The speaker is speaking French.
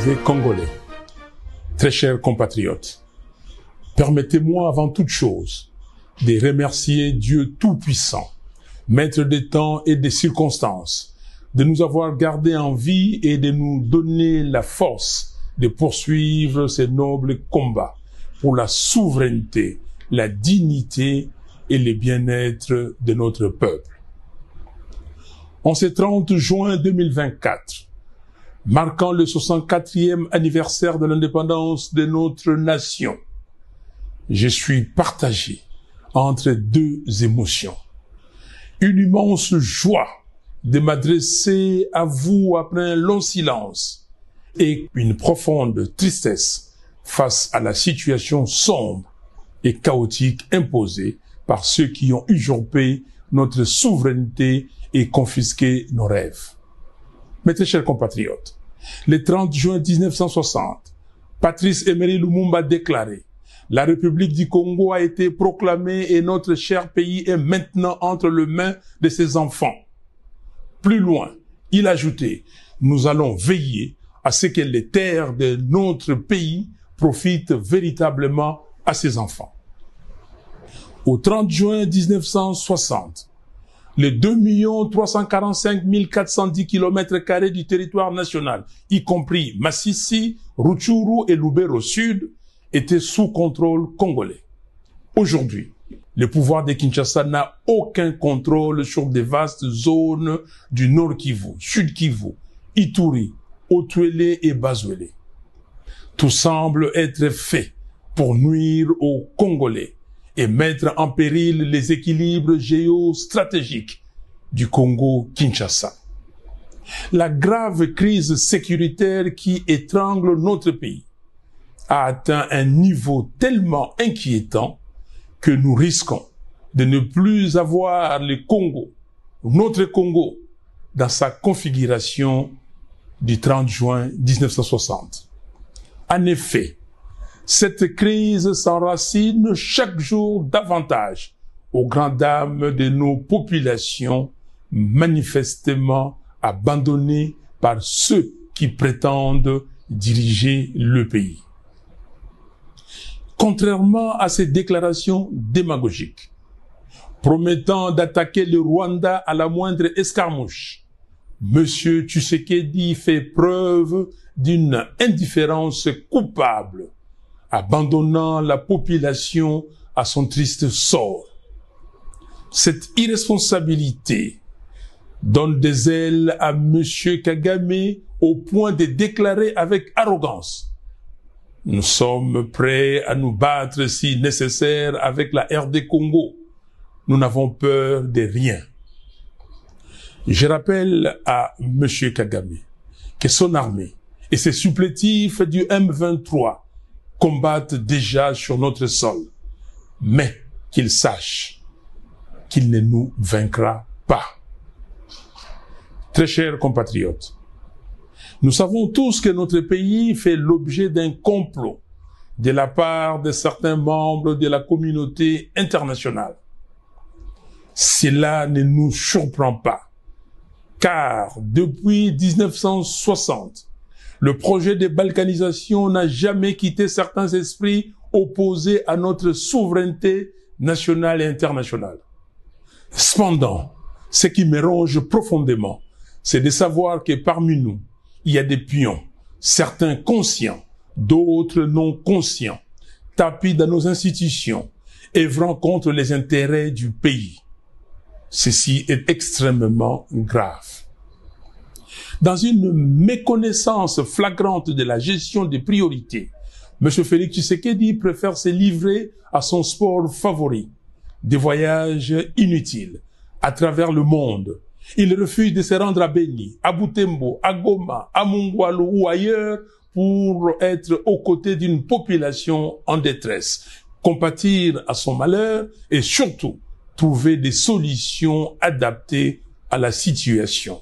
et Congolais, très chers compatriotes, permettez-moi avant toute chose de remercier Dieu Tout-Puissant, Maître des temps et des circonstances, de nous avoir gardés en vie et de nous donner la force de poursuivre ces nobles combats pour la souveraineté, la dignité et le bien-être de notre peuple. En ce 30 juin 2024, marquant le 64e anniversaire de l'indépendance de notre nation, je suis partagé entre deux émotions. Une immense joie de m'adresser à vous après un long silence et une profonde tristesse face à la situation sombre et chaotique imposée par ceux qui ont usurpé notre souveraineté et confisqué nos rêves. Mes très chers compatriotes, le 30 juin 1960, Patrice Emery Lumumba déclarait « La République du Congo a été proclamée et notre cher pays est maintenant entre les mains de ses enfants. » Plus loin, il ajoutait « Nous allons veiller à ce que les terres de notre pays profitent véritablement à ses enfants. » Au 30 juin 1960, les 2 345 410 km² du territoire national, y compris Massissi, Rutshuru et Lubero Sud, étaient sous contrôle congolais. Aujourd'hui, le pouvoir de Kinshasa n'a aucun contrôle sur des vastes zones du Nord Kivu, Sud Kivu, Ituri, Otuele et Bazuele. Tout semble être fait pour nuire aux Congolais et mettre en péril les équilibres géostratégiques du Congo-Kinshasa. La grave crise sécuritaire qui étrangle notre pays a atteint un niveau tellement inquiétant que nous risquons de ne plus avoir le Congo, notre Congo, dans sa configuration du 30 juin 1960. En effet, cette crise s'enracine chaque jour davantage aux grandes dames de nos populations manifestement abandonnées par ceux qui prétendent diriger le pays. Contrairement à ces déclarations démagogiques, promettant d'attaquer le Rwanda à la moindre escarmouche, M. Tshisekedi fait preuve d'une indifférence coupable, abandonnant la population à son triste sort. Cette irresponsabilité donne des ailes à M. Kagame au point de déclarer avec arrogance: nous sommes prêts à nous battre si nécessaire avec la RD Congo. Nous n'avons peur de rien. Je rappelle à M. Kagame que son armée et ses supplétifs du M23 combattent déjà sur notre sol, mais qu'il sache qu'il ne nous vaincra pas. Très chers compatriotes, nous savons tous que notre pays fait l'objet d'un complot de la part de certains membres de la communauté internationale. Cela ne nous surprend pas, car depuis 1960, le projet de balkanisation n'a jamais quitté certains esprits opposés à notre souveraineté nationale et internationale. Cependant, ce qui me ronge profondément, c'est de savoir que parmi nous, il y a des pions, certains conscients, d'autres non conscients, tapis dans nos institutions, œuvrant contre les intérêts du pays. Ceci est extrêmement grave. Dans une méconnaissance flagrante de la gestion des priorités, M. Félix Tshisekedi préfère se livrer à son sport favori, des voyages inutiles à travers le monde. Il refuse de se rendre à Beni, à Butembo, à Goma, à Mungwalu ou ailleurs pour être aux côtés d'une population en détresse, compatir à son malheur et surtout trouver des solutions adaptées à la situation.